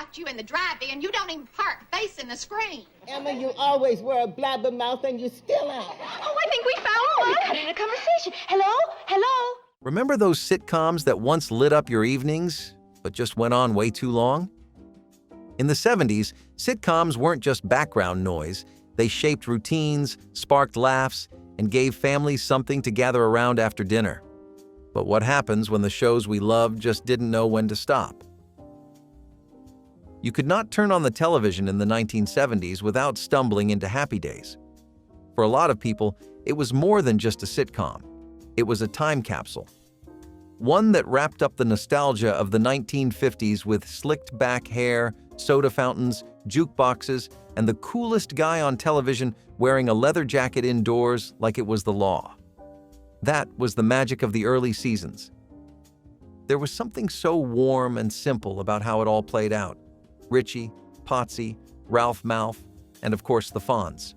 parked you in the drive-in. You don't even park facing the screen. Emma, you always wear a blabbermouth and you still out. Oh, I think we found one. In a conversation. Hello? Hello? Remember those sitcoms that once lit up your evenings, but just went on way too long? In the 70s, sitcoms weren't just background noise. They shaped routines, sparked laughs, and gave families something to gather around after dinner. But what happens when the shows we loved just didn't know when to stop? You could not turn on the television in the 1970s without stumbling into Happy Days. For a lot of people, it was more than just a sitcom. It was a time capsule. One that wrapped up the nostalgia of the 1950s with slicked back hair, soda fountains, jukeboxes, and the coolest guy on television wearing a leather jacket indoors like it was the law. That was the magic of the early seasons. There was something so warm and simple about how it all played out. Richie, Potsy, Ralph Malph, and of course the Fonz.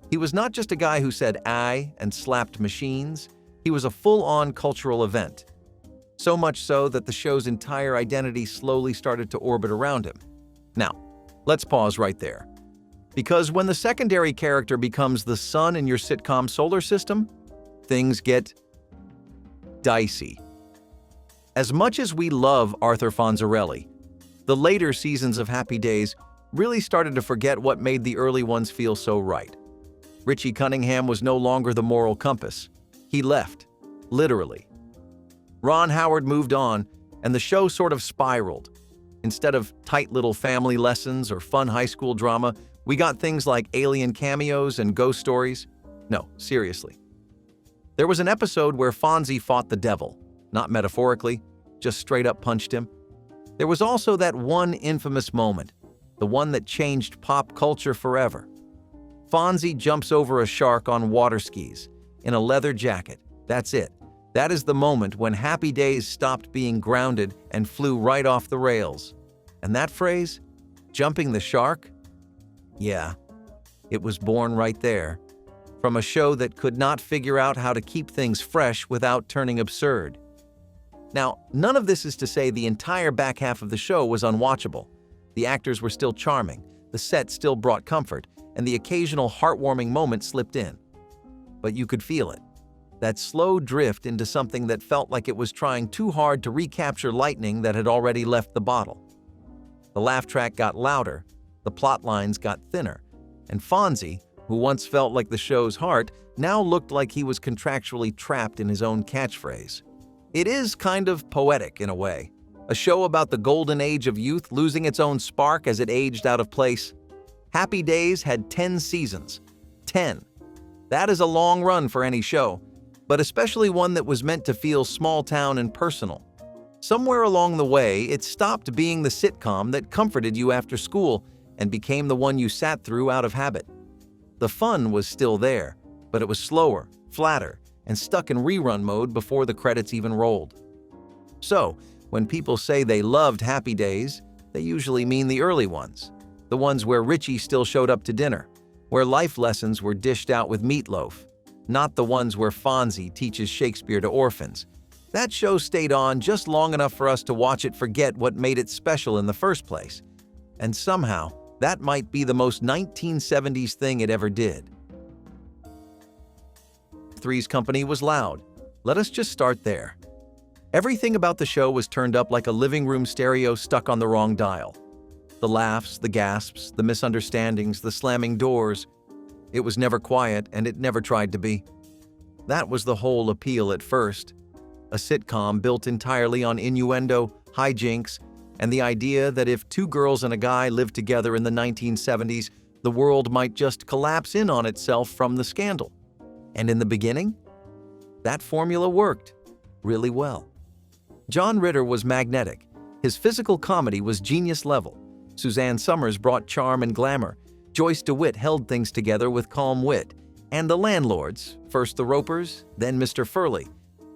He was not just a guy who said "aye" and slapped machines. He was a full-on cultural event. So much so that the show's entire identity slowly started to orbit around him. Now, let's pause right there. Because when the secondary character becomes the sun in your sitcom solar system, things get dicey. As much as we love Arthur Fonzarelli, the later seasons of Happy Days really started to forget what made the early ones feel so right. Richie Cunningham was no longer the moral compass. He left, literally. Ron Howard moved on, and the show sort of spiraled. Instead of tight little family lessons or fun high school drama, we got things like alien cameos and ghost stories. No, seriously. There was an episode where Fonzie fought the devil, not metaphorically, just straight up punched him. There was also that one infamous moment, the one that changed pop culture forever. Fonzie jumps over a shark on water skis, in a leather jacket. That's it. That is the moment when Happy Days stopped being grounded and flew right off the rails. And that phrase, jumping the shark? Yeah, it was born right there, from a show that could not figure out how to keep things fresh without turning absurd. Now, none of this is to say the entire back half of the show was unwatchable. The actors were still charming, the set still brought comfort, and the occasional heartwarming moment slipped in. But you could feel it. That slow drift into something that felt like it was trying too hard to recapture lightning that had already left the bottle. The laugh track got louder, the plot lines got thinner, and Fonzie, who once felt like the show's heart, now looked like he was contractually trapped in his own catchphrase. It is kind of poetic in a way. A show about the golden age of youth losing its own spark as it aged out of place. Happy Days had 10 seasons. 10. That is a long run for any show, but especially one that was meant to feel small-town and personal. Somewhere along the way, it stopped being the sitcom that comforted you after school and became the one you sat through out of habit. The fun was still there, but it was slower, flatter, and stuck in rerun mode before the credits even rolled. So, when people say they loved Happy Days, they usually mean the early ones. The ones where Richie still showed up to dinner, where life lessons were dished out with meatloaf. Not the ones where Fonzie teaches Shakespeare to orphans. That show stayed on just long enough for us to watch it forget what made it special in the first place. And somehow, that might be the most 1970s thing it ever did. Three's Company was loud. Let us just start there. Everything about the show was turned up like a living room stereo stuck on the wrong dial. The laughs, the gasps, the misunderstandings, the slamming doors. It was never quiet, and it never tried to be. That was the whole appeal at first. A sitcom built entirely on innuendo, hijinks, and the idea that if two girls and a guy lived together in the 1970s, the world might just collapse in on itself from the scandal. And in the beginning, that formula worked really well. John Ritter was magnetic. His physical comedy was genius level. Suzanne Summers brought charm and glamour. Joyce DeWitt held things together with calm wit. And the landlords, first the Ropers, then Mr. Furley,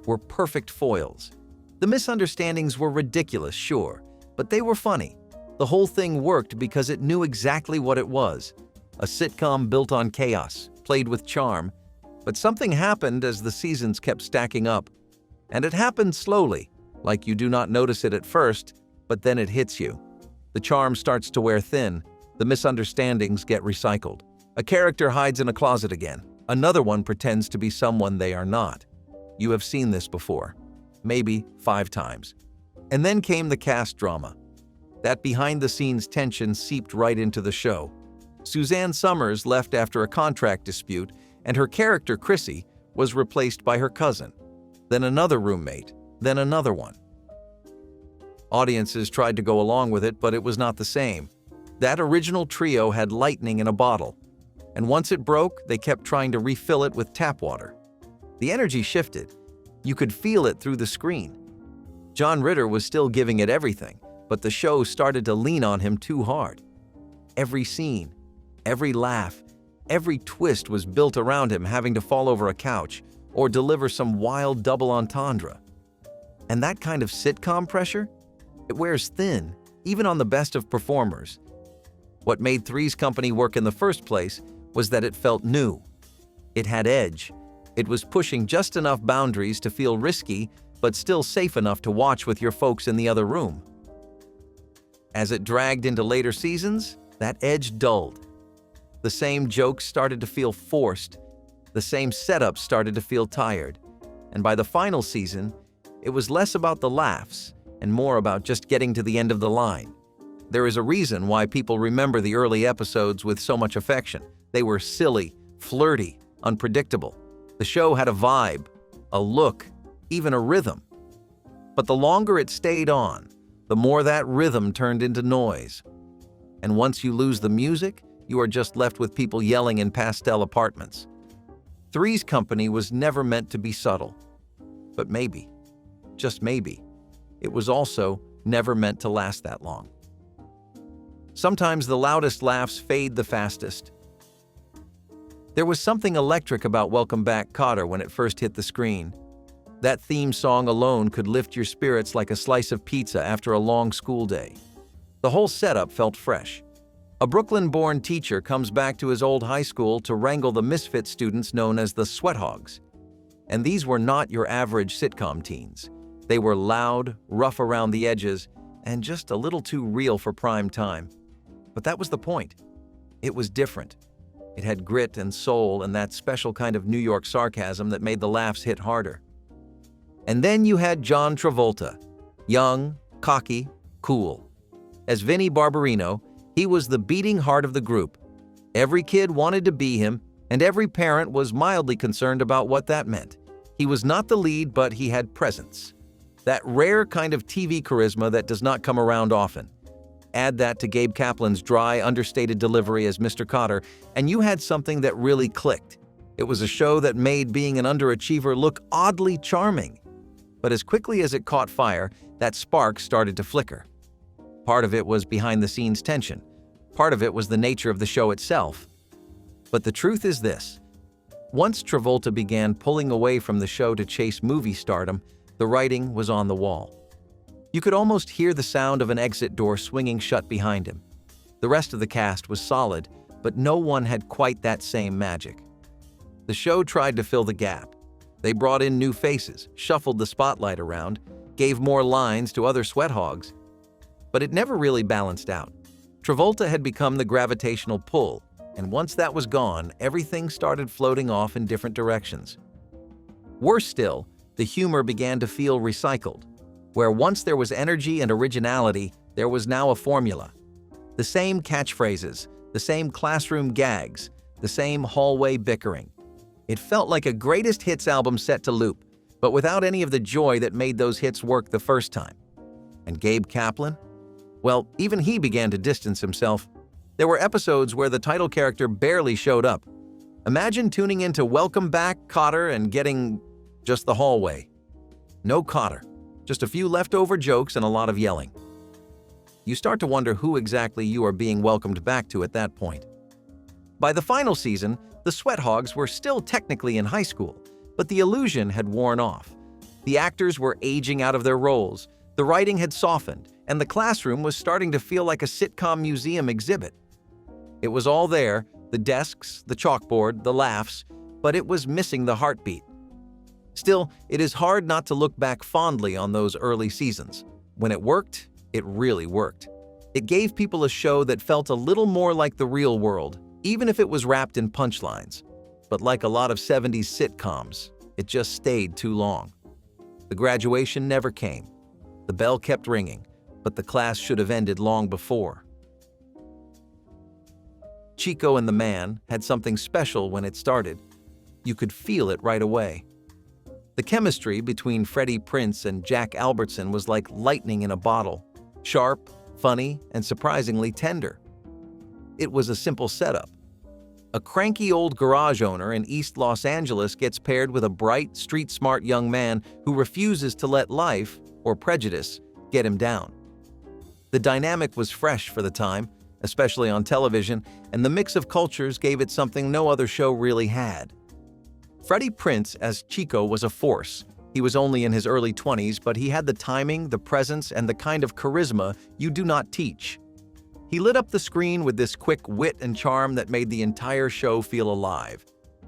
were perfect foils. The misunderstandings were ridiculous, sure, but they were funny. The whole thing worked because it knew exactly what it was. A sitcom built on chaos, played with charm. But something happened as the seasons kept stacking up. And it happened slowly, like you do not notice it at first, but then it hits you. The charm starts to wear thin. The misunderstandings get recycled. A character hides in a closet again. Another one pretends to be someone they are not. You have seen this before, maybe 5 times. And then came the cast drama. That behind-the-scenes tension seeped right into the show. Suzanne Summers left after a contract dispute, and her character, Chrissy, was replaced by her cousin. Then another roommate, then another one. Audiences tried to go along with it, but it was not the same. That original trio had lightning in a bottle, and once it broke, they kept trying to refill it with tap water. The energy shifted. You could feel it through the screen. John Ritter was still giving it everything, but the show started to lean on him too hard. Every scene, every laugh, every twist was built around him having to fall over a couch or deliver some wild double entendre. And that kind of sitcom pressure? It wears thin, even on the best of performers. What made Three's Company work in the first place was that it felt new. It had edge. It was pushing just enough boundaries to feel risky, but still safe enough to watch with your folks in the other room. As it dragged into later seasons, that edge dulled. The same jokes started to feel forced. The same setups started to feel tired. And by the final season, it was less about the laughs and more about just getting to the end of the line. There is a reason why people remember the early episodes with so much affection. They were silly, flirty, unpredictable. The show had a vibe, a look, even a rhythm. But the longer it stayed on, the more that rhythm turned into noise. And once you lose the music, you are just left with people yelling in pastel apartments. Three's Company was never meant to be subtle. But maybe, just maybe, it was also never meant to last that long. Sometimes the loudest laughs fade the fastest. There was something electric about Welcome Back, Kotter when it first hit the screen. That theme song alone could lift your spirits like a slice of pizza after a long school day. The whole setup felt fresh. A Brooklyn-born teacher comes back to his old high school to wrangle the misfit students known as the Sweat Hogs. And these were not your average sitcom teens. They were loud, rough around the edges, and just a little too real for prime time. But that was the point. It was different. It had grit and soul and that special kind of New York sarcasm that made the laughs hit harder. And then you had John Travolta, young, cocky, cool. As Vinnie Barbarino, he was the beating heart of the group. Every kid wanted to be him, and every parent was mildly concerned about what that meant. He was not the lead, but he had presence. That rare kind of TV charisma that does not come around often. Add that to Gabe Kaplan's dry, understated delivery as Mr. Kotter, and you had something that really clicked. It was a show that made being an underachiever look oddly charming. But as quickly as it caught fire, that spark started to flicker. Part of it was behind-the-scenes tension. Part of it was the nature of the show itself. But the truth is this. Once Travolta began pulling away from the show to chase movie stardom, the writing was on the wall. You could almost hear the sound of an exit door swinging shut behind him. The rest of the cast was solid, but no one had quite that same magic. The show tried to fill the gap. They brought in new faces, shuffled the spotlight around, gave more lines to other sweat hogs. But it never really balanced out. Travolta had become the gravitational pull, and once that was gone, everything started floating off in different directions. Worse still, the humor began to feel recycled. Where once there was energy and originality, there was now a formula. The same catchphrases, the same classroom gags, the same hallway bickering. It felt like a greatest hits album set to loop, but without any of the joy that made those hits work the first time. And Gabe Kaplan? Well, even he began to distance himself. There were episodes where the title character barely showed up. Imagine tuning into Welcome Back, Kotter and getting just the hallway. No Kotter. Just a few leftover jokes and a lot of yelling. You start to wonder who exactly you are being welcomed back to at that point. By the final season, the Sweat Hogs were still technically in high school, but the illusion had worn off. The actors were aging out of their roles, the writing had softened, and the classroom was starting to feel like a sitcom museum exhibit. It was all there, the desks, the chalkboard, the laughs, but it was missing the heartbeat. Still, it is hard not to look back fondly on those early seasons. When it worked, it really worked. It gave people a show that felt a little more like the real world, even if it was wrapped in punchlines. But like a lot of 70s sitcoms, it just stayed too long. The graduation never came. The bell kept ringing, but the class should have ended long before. Chico and the Man had something special when it started. You could feel it right away. The chemistry between Freddie Prinze and Jack Albertson was like lightning in a bottle, sharp, funny, and surprisingly tender. It was a simple setup. A cranky old garage owner in East Los Angeles gets paired with a bright, street-smart young man who refuses to let life, or prejudice, get him down. The dynamic was fresh for the time, especially on television, and the mix of cultures gave it something no other show really had. Freddie Prinze as Chico was a force. He was only in his early 20s, but he had the timing, the presence, and the kind of charisma you do not teach. He lit up the screen with this quick wit and charm that made the entire show feel alive.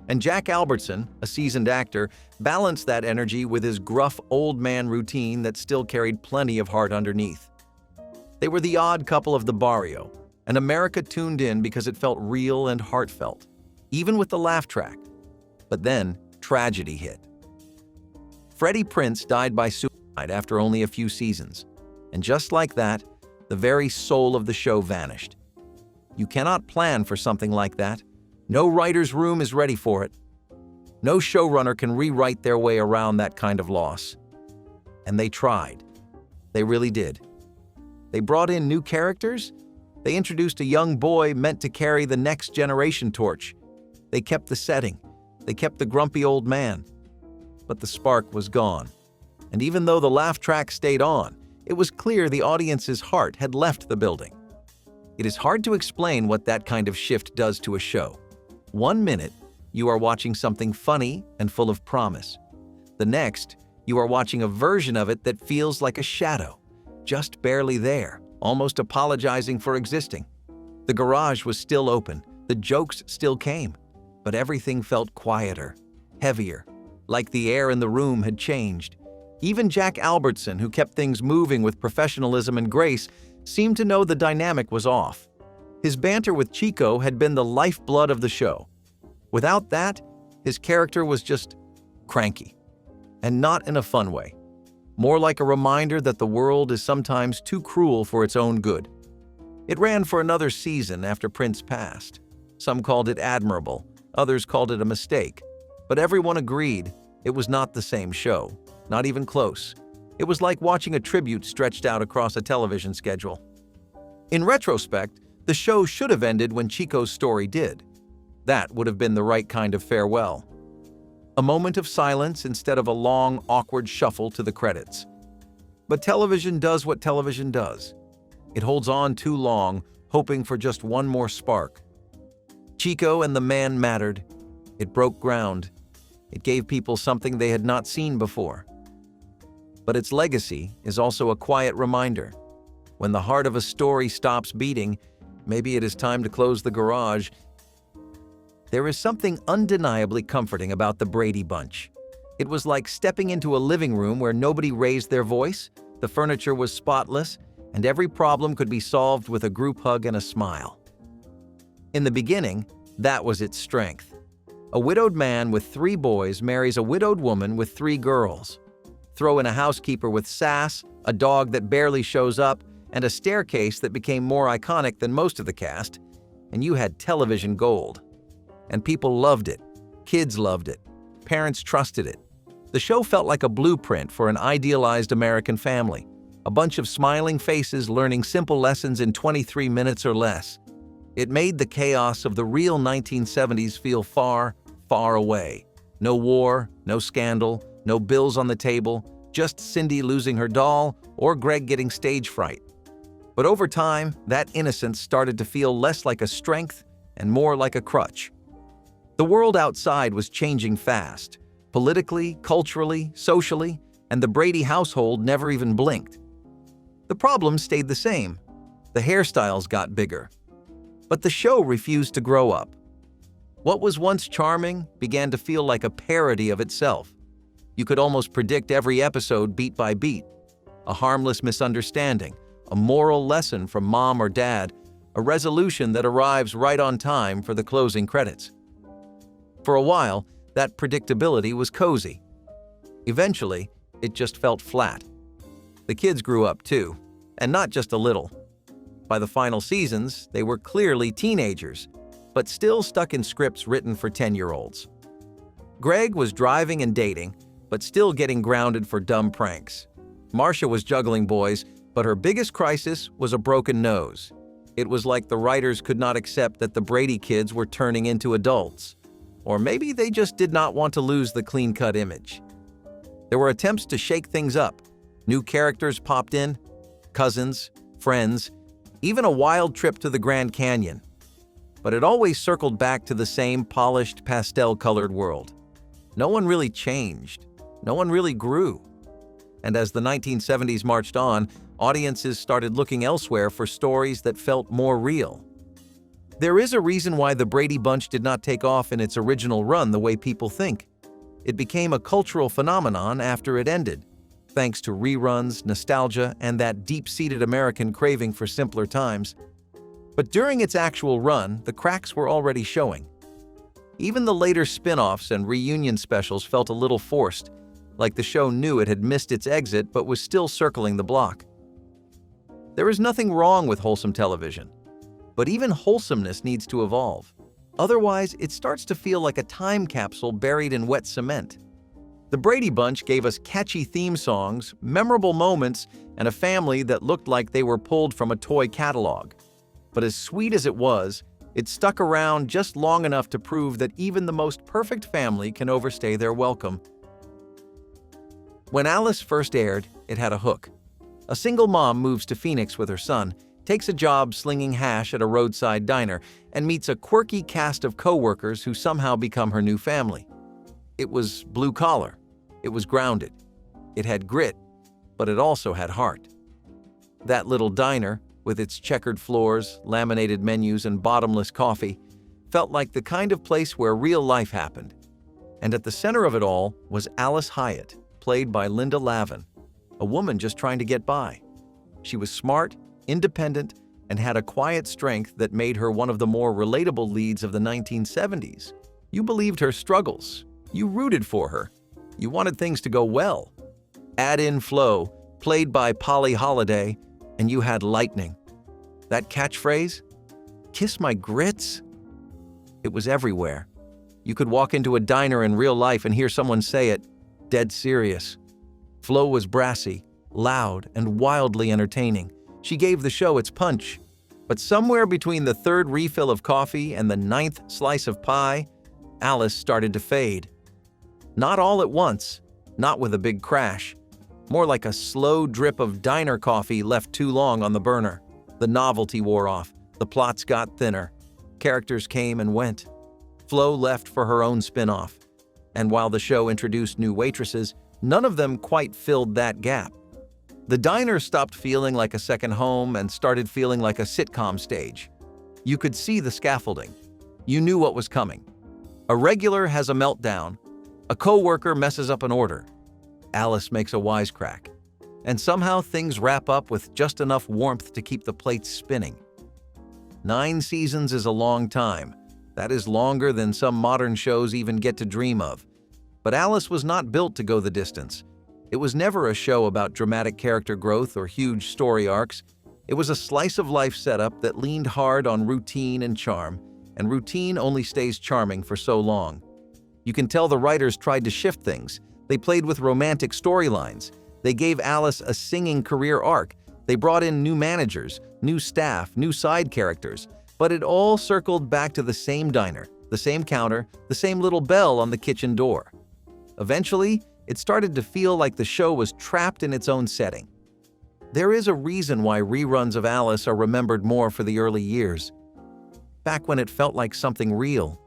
And Jack Albertson, a seasoned actor, balanced that energy with his gruff old man routine that still carried plenty of heart underneath. They were the odd couple of the barrio, and America tuned in because it felt real and heartfelt, even with the laugh track. But then, tragedy hit. Freddie Prinze died by suicide after only a few seasons, and just like that, the very soul of the show vanished. You cannot plan for something like that. No writer's room is ready for it. No showrunner can rewrite their way around that kind of loss. And they tried. They really did. They brought in new characters. They introduced a young boy meant to carry the next generation torch. They kept the setting. They kept the grumpy old man. But the spark was gone. And even though the laugh track stayed on, it was clear the audience's heart had left the building. It is hard to explain what that kind of shift does to a show. 1 minute, you are watching something funny and full of promise. The next, you are watching a version of it that feels like a shadow, just barely there, almost apologizing for existing. The garage was still open, the jokes still came, but everything felt quieter, heavier, like the air in the room had changed. Even Jack Albertson, who kept things moving with professionalism and grace, seemed to know the dynamic was off. His banter with Chico had been the lifeblood of the show. Without that, his character was just cranky. And not in a fun way. More like a reminder that the world is sometimes too cruel for its own good. It ran for another season after Prinze passed. Some called it admirable, others called it a mistake. But everyone agreed it was not the same show, not even close. It was like watching a tribute stretched out across a television schedule. In retrospect, the show should have ended when Chico's story did. That would have been the right kind of farewell. A moment of silence instead of a long, awkward shuffle to the credits. But television does what television does. It holds on too long, hoping for just one more spark. Chico and the Man mattered. It broke ground. It gave people something they had not seen before. But its legacy is also a quiet reminder. When the heart of a story stops beating, maybe it is time to close the garage. There is something undeniably comforting about the Brady Bunch. It was like stepping into a living room where nobody raised their voice, the furniture was spotless, and every problem could be solved with a group hug and a smile. In the beginning, that was its strength. A widowed man with 3 boys marries a widowed woman with 3 girls. Throw in a housekeeper with sass, a dog that barely shows up, and a staircase that became more iconic than most of the cast, and you had television gold. And people loved it. Kids loved it. Parents trusted it. The show felt like a blueprint for an idealized American family. A bunch of smiling faces learning simple lessons in 23 minutes or less. It made the chaos of the real 1970s feel far, far away. No war, no scandal, no bills on the table, just Cindy losing her doll or Greg getting stage fright. But over time, that innocence started to feel less like a strength and more like a crutch. The world outside was changing fast, politically, culturally, socially, and the Brady household never even blinked. The problems stayed the same. The hairstyles got bigger. But the show refused to grow up. What was once charming began to feel like a parody of itself. You could almost predict every episode beat by beat. A harmless misunderstanding, a moral lesson from mom or dad, a resolution that arrives right on time for the closing credits. For a while, that predictability was cozy. Eventually, it just felt flat. The kids grew up too, and not just a little. By the final seasons, they were clearly teenagers, but still stuck in scripts written for 10-year-olds. Greg was driving and dating, but still getting grounded for dumb pranks. Marcia was juggling boys, but her biggest crisis was a broken nose. It was like the writers could not accept that the Brady kids were turning into adults. Or maybe they just did not want to lose the clean-cut image. There were attempts to shake things up. New characters popped in, cousins, friends, even a wild trip to the Grand Canyon. But it always circled back to the same polished, pastel-colored world. No one really changed. No one really grew. And as the 1970s marched on, audiences started looking elsewhere for stories that felt more real. There is a reason why the Brady Bunch did not take off in its original run the way people think. It became a cultural phenomenon after it ended, thanks to reruns, nostalgia, and that deep-seated American craving for simpler times. But during its actual run, the cracks were already showing. Even the later spin-offs and reunion specials felt a little forced, like the show knew it had missed its exit but was still circling the block. There is nothing wrong with wholesome television, but even wholesomeness needs to evolve. Otherwise, it starts to feel like a time capsule buried in wet cement. The Brady Bunch gave us catchy theme songs, memorable moments, and a family that looked like they were pulled from a toy catalog. But as sweet as it was, it stuck around just long enough to prove that even the most perfect family can overstay their welcome. When Alice first aired, it had a hook. A single mom moves to Phoenix with her son, takes a job slinging hash at a roadside diner, and meets a quirky cast of co-workers who somehow become her new family. It was blue-collar. It was grounded. It had grit, but it also had heart. That little diner, with its checkered floors, laminated menus, and bottomless coffee, felt like the kind of place where real life happened. And at the center of it all was Alice Hyatt, played by Linda Lavin, a woman just trying to get by. She was smart, independent, and had a quiet strength that made her one of the more relatable leads of the 1970s. You believed her struggles. You rooted for her. You wanted things to go well. Add in Flo, played by Polly Holiday, and you had lightning. That catchphrase, "Kiss my grits," it was everywhere. You could walk into a diner in real life and hear someone say it, dead serious. Flo was brassy, loud, and wildly entertaining. She gave the show its punch. But somewhere between the third refill of coffee and the 9th slice of pie, Alice started to fade. Not all at once, not with a big crash. More like a slow drip of diner coffee left too long on the burner. The novelty wore off, the plots got thinner, characters came and went. Flo left for her own spin-off. And while the show introduced new waitresses, none of them quite filled that gap. The diner stopped feeling like a second home and started feeling like a sitcom stage. You could see the scaffolding. You knew what was coming. A regular has a meltdown. A co-worker messes up an order. Alice makes a wisecrack. And somehow things wrap up with just enough warmth to keep the plates spinning. 9 seasons is a long time. That is longer than some modern shows even get to dream of. But Alice was not built to go the distance. It was never a show about dramatic character growth or huge story arcs. It was a slice-of-life setup that leaned hard on routine and charm, and routine only stays charming for so long. You can tell the writers tried to shift things. They played with romantic storylines. They gave Alice a singing career arc. They brought in new managers, new staff, new side characters. But it all circled back to the same diner, the same counter, the same little bell on the kitchen door. Eventually, it started to feel like the show was trapped in its own setting. There is a reason why reruns of Alice are remembered more for the early years. Back when it felt like something real.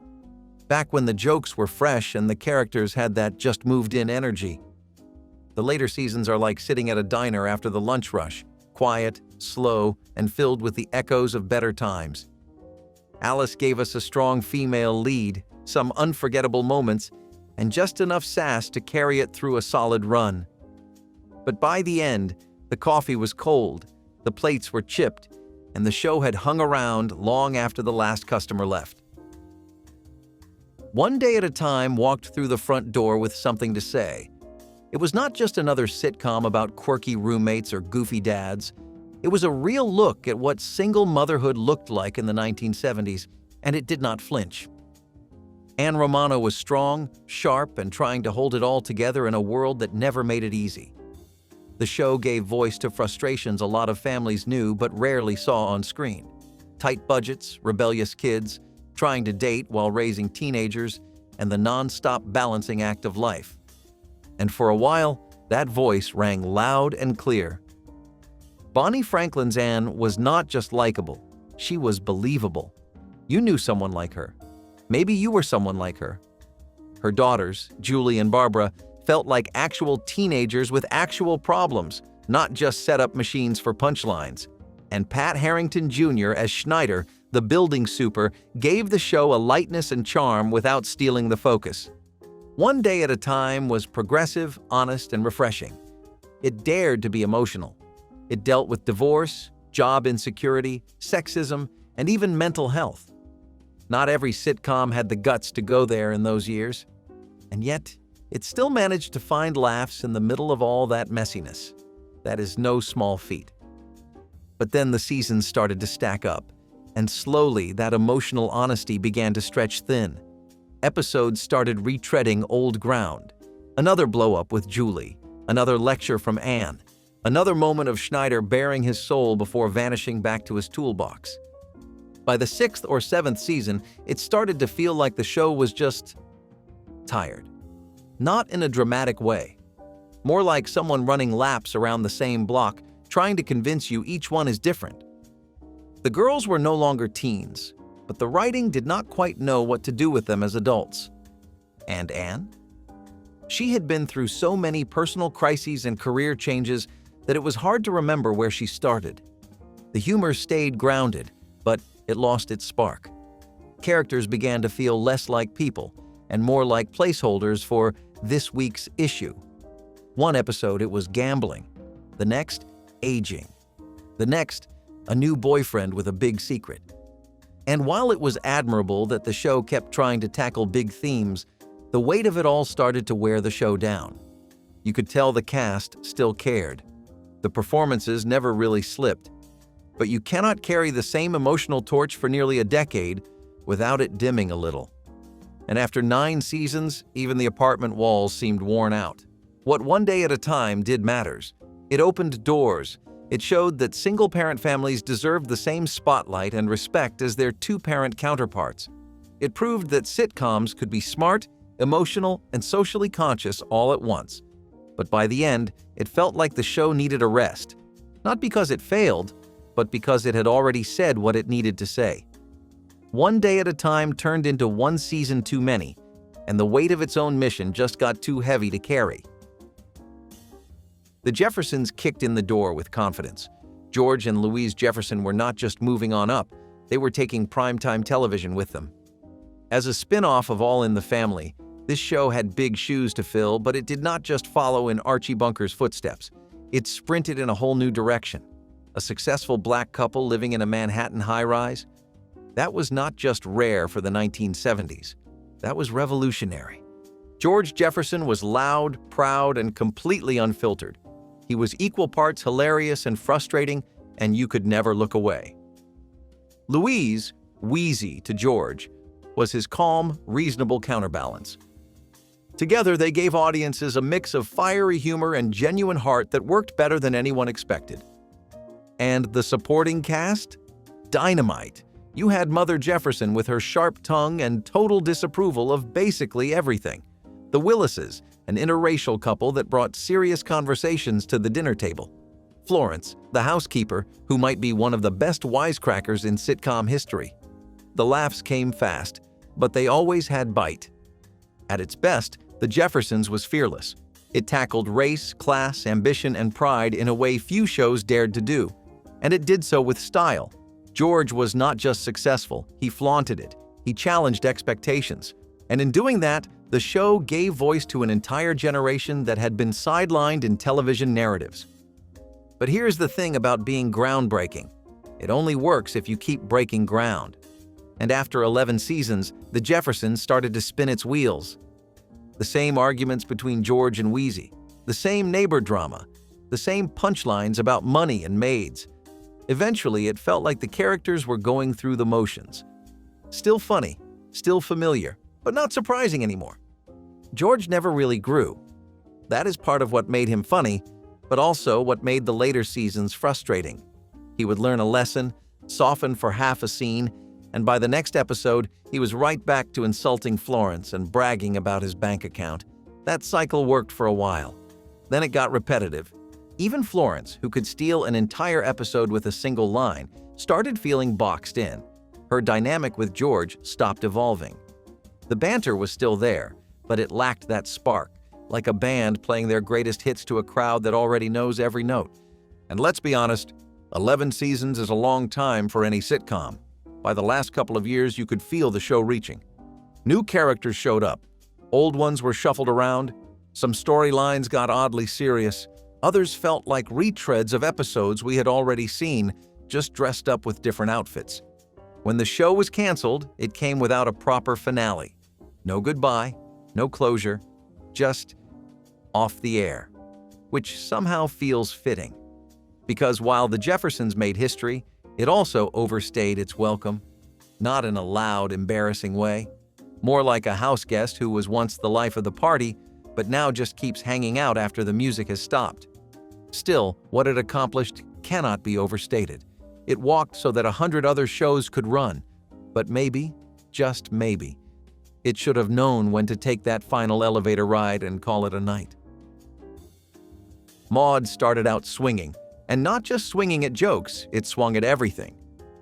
Back when the jokes were fresh and the characters had that just-moved-in energy. The later seasons are like sitting at a diner after the lunch rush, quiet, slow, and filled with the echoes of better times. Alice gave us a strong female lead, some unforgettable moments, and just enough sass to carry it through a solid run. But by the end, the coffee was cold, The plates were chipped, and the show had hung around long after the last customer left. One Day at a Time walked through the front door with something to say. It was not just another sitcom about quirky roommates or goofy dads. It was a real look at what single motherhood looked like in the 1970s, and it did not flinch. Ann Romano was strong, sharp, and trying to hold it all together in a world that never made it easy. The show gave voice to frustrations a lot of families knew but rarely saw on screen. Tight budgets, rebellious kids, trying to date while raising teenagers, and the non-stop balancing act of life. And for a while, that voice rang loud and clear. Bonnie Franklin's Anne was not just likable, she was believable. You knew someone like her. Maybe you were someone like her. Her daughters, Julie and Barbara, felt like actual teenagers with actual problems, not just set-up machines for punchlines. And Pat Harrington Jr. as Schneider, the building super, gave the show a lightness and charm without stealing the focus. One Day at a Time was progressive, honest, and refreshing. It dared to be emotional. It dealt with divorce, job insecurity, sexism, and even mental health. Not every sitcom had the guts to go there in those years. And yet, it still managed to find laughs in the middle of all that messiness. That is no small feat. But then the seasons started to stack up, and slowly that emotional honesty began to stretch thin. Episodes started retreading old ground. Another blow-up with Julie, another lecture from Anne, another moment of Schneider baring his soul before vanishing back to his toolbox. By the 6th or 7th season, it started to feel like the show was just tired. Not in a dramatic way. More like someone running laps around the same block, trying to convince you each one is different. The girls were no longer teens, but the writing did not quite know what to do with them as adults. And Anne? She had been through so many personal crises and career changes that it was hard to remember where she started. The humor stayed grounded, but it lost its spark. Characters began to feel less like people and more like placeholders for this week's issue. One episode, it was gambling. The next, aging. The next, a new boyfriend with a big secret. And while it was admirable that the show kept trying to tackle big themes, the weight of it all started to wear the show down. You could tell the cast still cared. The performances never really slipped. But you cannot carry the same emotional torch for nearly a decade without it dimming a little. And after 9 seasons, even the apartment walls seemed worn out. What One Day at a Time did matters. It opened doors. It showed that single-parent families deserved the same spotlight and respect as their two-parent counterparts. It proved that sitcoms could be smart, emotional, and socially conscious all at once. But by the end, it felt like the show needed a rest. Not because it failed, but because it had already said what it needed to say. One Day at a Time turned into one season too many, and the weight of its own mission just got too heavy to carry. The Jeffersons kicked in the door with confidence. George and Louise Jefferson were not just moving on up, they were taking primetime television with them. As a spin-off of All in the Family, this show had big shoes to fill, but it did not just follow in Archie Bunker's footsteps. It sprinted in a whole new direction. A successful black couple living in a Manhattan high-rise? That was not just rare for the 1970s. That was revolutionary. George Jefferson was loud, proud, and completely unfiltered. He was equal parts hilarious and frustrating, and you could never look away. Louise, wheezy to George, was his calm, reasonable counterbalance. Together, they gave audiences a mix of fiery humor and genuine heart that worked better than anyone expected. And the supporting cast? Dynamite. You had Mother Jefferson with her sharp tongue and total disapproval of basically everything. The Willises, an interracial couple that brought serious conversations to the dinner table. Florence, the housekeeper, who might be one of the best wisecrackers in sitcom history. The laughs came fast, but they always had bite. At its best, The Jeffersons was fearless. It tackled race, class, ambition, and pride in a way few shows dared to do. And it did so with style. George was not just successful, he flaunted it. He challenged expectations. And in doing that, the show gave voice to an entire generation that had been sidelined in television narratives. But here's the thing about being groundbreaking. It only works if you keep breaking ground. And after 11 seasons, the Jeffersons started to spin its wheels. The same arguments between George and Wheezy, the same neighbor drama, the same punchlines about money and maids. Eventually, it felt like the characters were going through the motions. Still funny, still familiar, but not surprising anymore. George never really grew. That is part of what made him funny, but also what made the later seasons frustrating. He would learn a lesson, soften for half a scene, and by the next episode, he was right back to insulting Florence and bragging about his bank account. That cycle worked for a while. Then it got repetitive. Even Florence, who could steal an entire episode with a single line, started feeling boxed in. Her dynamic with George stopped evolving. The banter was still there, but it lacked that spark, like a band playing their greatest hits to a crowd that already knows every note. And let's be honest, 11 seasons is a long time for any sitcom. By the last couple of years, you could feel the show reaching. New characters showed up. Old ones were shuffled around. Some storylines got oddly serious. Others felt like retreads of episodes we had already seen, just dressed up with different outfits. When the show was canceled, it came without a proper finale. No goodbye, no closure, just off the air, which somehow feels fitting. Because while the Jeffersons made history, it also overstayed its welcome, not in a loud, embarrassing way, more like a house guest who was once the life of the party, but now just keeps hanging out after the music has stopped. Still, what it accomplished cannot be overstated. It walked so that 100 other shows could run, but maybe, just maybe, it should have known when to take that final elevator ride and call it a night. Maude started out swinging, and not just swinging at jokes, it swung at everything.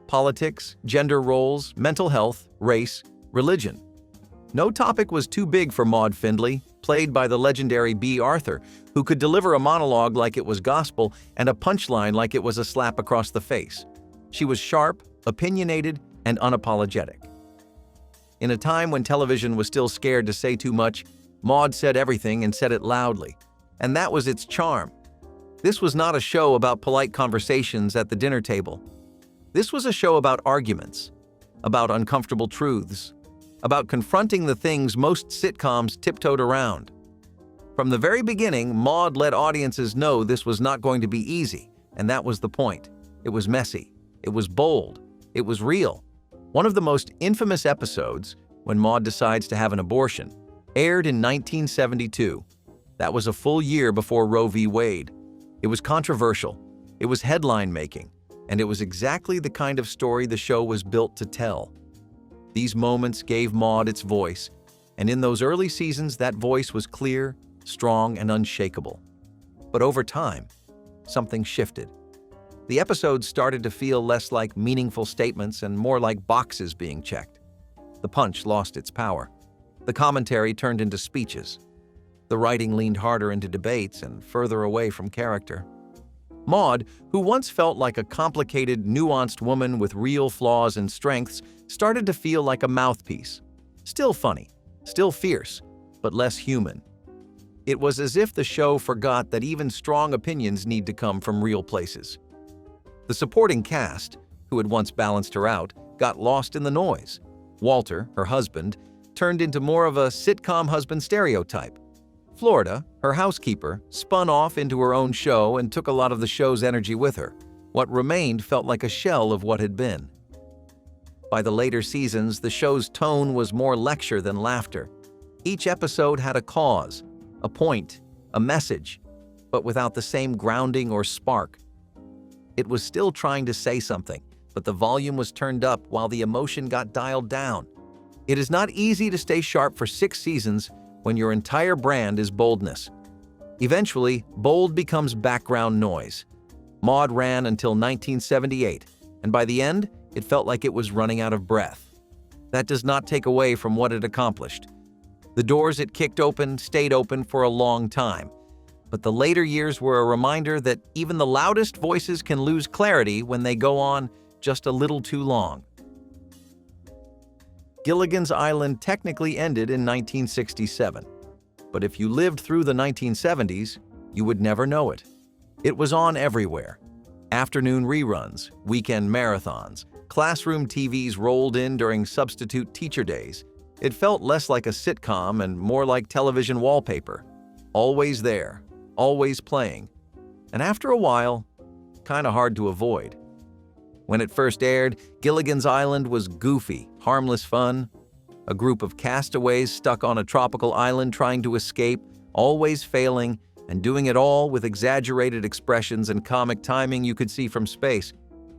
Politics, gender roles, mental health, race, religion. No topic was too big for Maude Findlay, played by the legendary B. Arthur, who could deliver a monologue like it was gospel and a punchline like it was a slap across the face. She was sharp, opinionated, and unapologetic. In a time when television was still scared to say too much, Maude said everything and said it loudly. And that was its charm. This was not a show about polite conversations at the dinner table. This was a show about arguments, about uncomfortable truths, about confronting the things most sitcoms tiptoed around. From the very beginning, Maude let audiences know this was not going to be easy, and that was the point. It was messy. It was bold. It was real. One of the most infamous episodes, when Maude decides to have an abortion, aired in 1972. That was a full year before Roe v. Wade. It was controversial, it was headline-making, and it was exactly the kind of story the show was built to tell. These moments gave Maude its voice, and in those early seasons that voice was clear, strong, and unshakable. But over time, something shifted. The episodes started to feel less like meaningful statements and more like boxes being checked. The punch lost its power. The commentary turned into speeches. The writing leaned harder into debates and further away from character. Maude, who once felt like a complicated, nuanced woman with real flaws and strengths, started to feel like a mouthpiece. Still funny, still fierce, but less human. It was as if the show forgot that even strong opinions need to come from real places. The supporting cast, who had once balanced her out, got lost in the noise. Walter, her husband, turned into more of a sitcom husband stereotype. Florida, her housekeeper, spun off into her own show and took a lot of the show's energy with her. What remained felt like a shell of what had been. By the later seasons, the show's tone was more lecture than laughter. Each episode had a cause, a point, a message, but without the same grounding or spark. It was still trying to say something, but the volume was turned up while the emotion got dialed down. It is not easy to stay sharp for 6 seasons when your entire brand is boldness. Eventually, bold becomes background noise. Maude ran until 1978, and by the end, it felt like it was running out of breath. That does not take away from what it accomplished. The doors it kicked open stayed open for a long time, but the later years were a reminder that even the loudest voices can lose clarity when they go on just a little too long. Gilligans Island technically ended in 1967, but if you lived through the 1970s, you would never know it. It was on everywhere. Afternoon reruns, weekend marathons, classroom TVs rolled in during substitute teacher days. It felt less like a sitcom and more like television wallpaper. Always there, always playing. And after a while, kind of hard to avoid. When it first aired, Gilligans Island was goofy, harmless fun. A group of castaways stuck on a tropical island trying to escape, always failing, and doing it all with exaggerated expressions and comic timing you could see from space.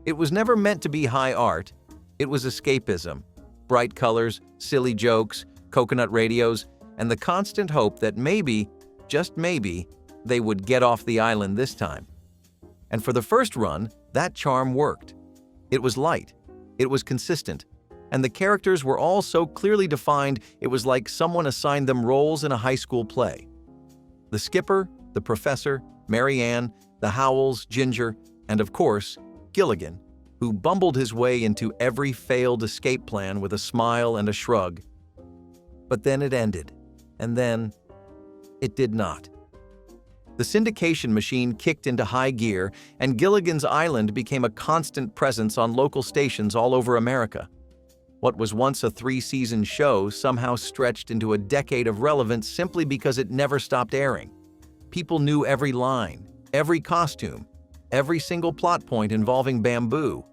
It was never meant to be high art. It was escapism. Bright colors, silly jokes, coconut radios, and the constant hope that maybe, just maybe, they would get off the island this time. And for the first run, that charm worked. It was light, it was consistent, and the characters were all so clearly defined it was like someone assigned them roles in a high school play. The skipper, the professor, Mary Ann, the Howells, Ginger, and of course, Gilligan, who bumbled his way into every failed escape plan with a smile and a shrug. But then it ended, and then it did not. The syndication machine kicked into high gear, and Gilligan's Island became a constant presence on local stations all over America. What was once a 3-season show somehow stretched into a decade of relevance simply because it never stopped airing. People knew every line, every costume, every single plot point involving bamboo.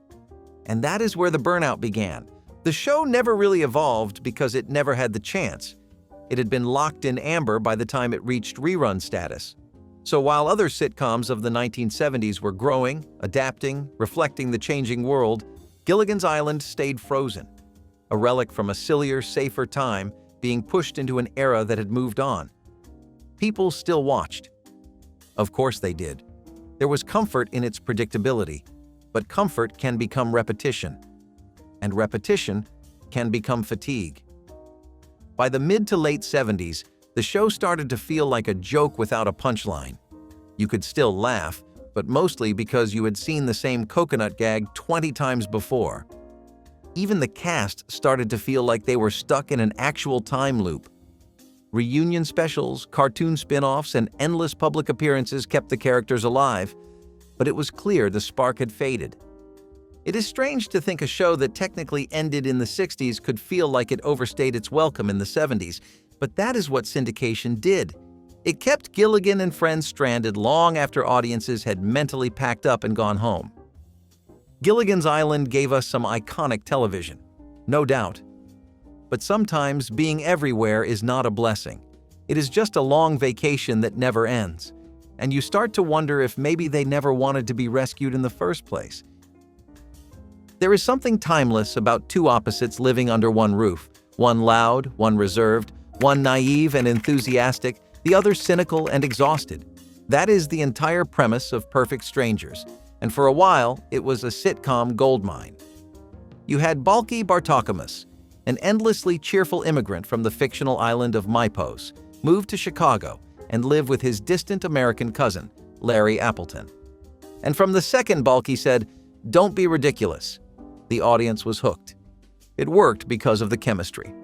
And that is where the burnout began. The show never really evolved because it never had the chance. It had been locked in amber by the time it reached rerun status. So while other sitcoms of the 1970s were growing, adapting, reflecting the changing world, Gilligan's Island stayed frozen. A relic from a sillier, safer time, being pushed into an era that had moved on. People still watched. Of course they did. There was comfort in its predictability, but comfort can become repetition, and repetition can become fatigue. By the mid to late 70s, the show started to feel like a joke without a punchline. You could still laugh, but mostly because you had seen the same coconut gag 20 times before. Even the cast started to feel like they were stuck in an actual time loop. Reunion specials, cartoon spin-offs, and endless public appearances kept the characters alive, but it was clear the spark had faded. It is strange to think a show that technically ended in the 60s could feel like it overstayed its welcome in the 70s, but that is what syndication did. It kept Gilligan and friends stranded long after audiences had mentally packed up and gone home. Gilligan's Island gave us some iconic television, no doubt. But sometimes being everywhere is not a blessing. It is just a long vacation that never ends, and you start to wonder if maybe they never wanted to be rescued in the first place. There is something timeless about two opposites living under one roof, one loud, one reserved, one naive and enthusiastic, the other cynical and exhausted. That is the entire premise of Perfect Strangers, and for a while, it was a sitcom goldmine. You had Balky Bartokomous, an endlessly cheerful immigrant from the fictional island of Mypos, moved to Chicago and lived with his distant American cousin, Larry Appleton. And from the second Balky said, "Don't be ridiculous." The audience was hooked. It worked because of the chemistry.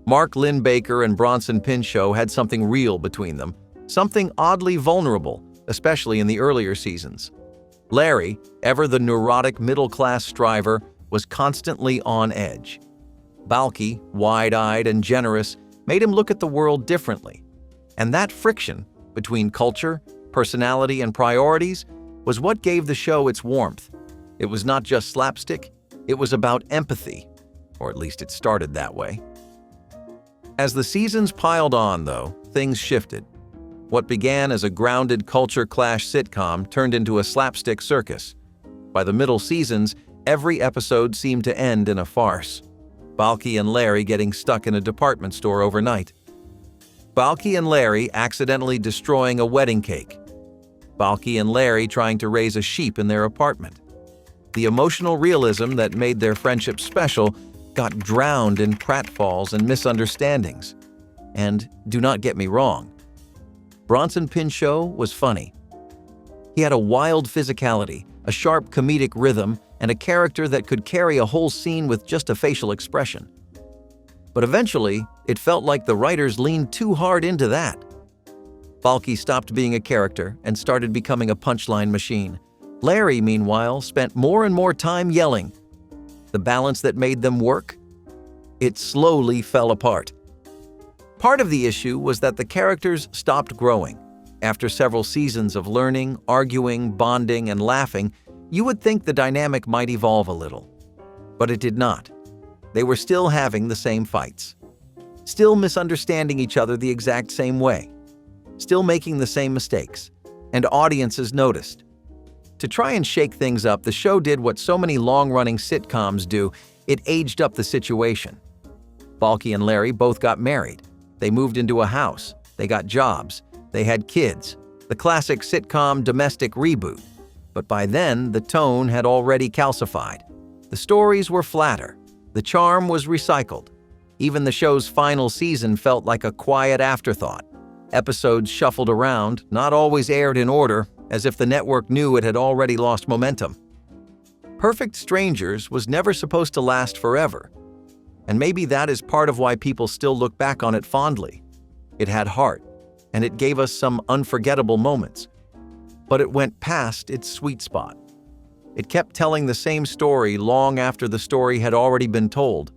Mark Linn-Baker and Bronson Pinchot had something real between them, something oddly vulnerable, especially in the earlier seasons. Larry, ever the neurotic middle-class striver, was constantly on edge. Balky, wide-eyed and generous, made him look at the world differently. And that friction between culture, personality, and priorities was what gave the show its warmth. It was not just slapstick, it was about empathy, or at least it started that way. As the seasons piled on, though, things shifted. What began as a grounded culture clash sitcom turned into a slapstick circus. By the middle seasons, every episode seemed to end in a farce. Balky and Larry getting stuck in a department store overnight. Balky and Larry accidentally destroying a wedding cake. Balky and Larry trying to raise a sheep in their apartment. The emotional realism that made their friendship special got drowned in pratfalls and misunderstandings. And do not get me wrong, Bronson Pinchot was funny. He had a wild physicality, a sharp comedic rhythm, and a character that could carry a whole scene with just a facial expression. But eventually, it felt like the writers leaned too hard into that. Balky stopped being a character and started becoming a punchline machine. Larry, meanwhile, spent more and more time yelling. The balance that made them work? It slowly fell apart. Part of the issue was that the characters stopped growing. After several seasons of learning, arguing, bonding, and laughing, you would think the dynamic might evolve a little. But it did not. They were still having the same fights. Still misunderstanding each other the exact same way. Still making the same mistakes. And audiences noticed. To try and shake things up, the show did what so many long-running sitcoms do. It aged up the situation. Balky and Larry both got married. They moved into a house. They got jobs. They had kids. The classic sitcom domestic reboot. But by then, the tone had already calcified. The stories were flatter. The charm was recycled. Even the show's final season felt like a quiet afterthought. Episodes shuffled around, not always aired in order, as if the network knew it had already lost momentum. Perfect Strangers was never supposed to last forever. And maybe that is part of why people still look back on it fondly. It had heart, and it gave us some unforgettable moments. But it went past its sweet spot. It kept telling the same story long after the story had already been told.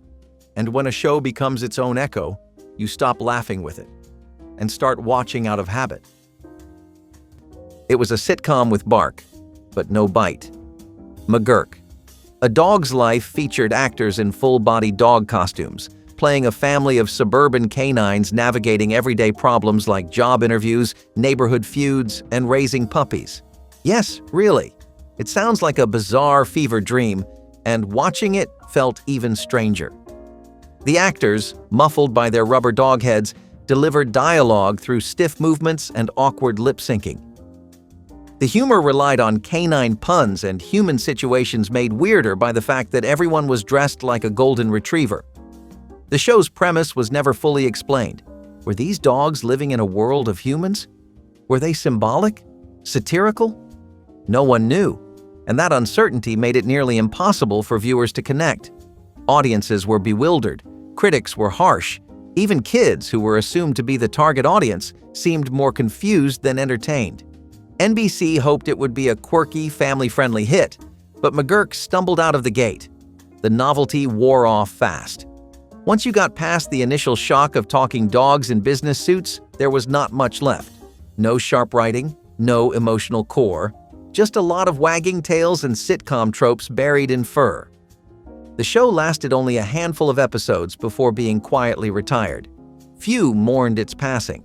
And when a show becomes its own echo, you stop laughing with it and start watching out of habit. It was a sitcom with bark, but no bite. Mgherk. A Dog's Life featured actors in full-body dog costumes, playing a family of suburban canines navigating everyday problems like job interviews, neighborhood feuds, and raising puppies. Yes, really. It sounds like a bizarre fever dream, and watching it felt even stranger. The actors, muffled by their rubber dog heads, delivered dialogue through stiff movements and awkward lip-syncing. The humor relied on canine puns and human situations made weirder by the fact that everyone was dressed like a golden retriever. The show's premise was never fully explained. Were these dogs living in a world of humans? Were they symbolic? Satirical? No one knew, and that uncertainty made it nearly impossible for viewers to connect. Audiences were bewildered, critics were harsh, even kids, who were assumed to be the target audience, seemed more confused than entertained. NBC hoped it would be a quirky, family-friendly hit, but Mgherk stumbled out of the gate. The novelty wore off fast. Once you got past the initial shock of talking dogs in business suits, there was not much left. No sharp writing, no emotional core, just a lot of wagging tails and sitcom tropes buried in fur. The show lasted only a handful of episodes before being quietly retired. Few mourned its passing.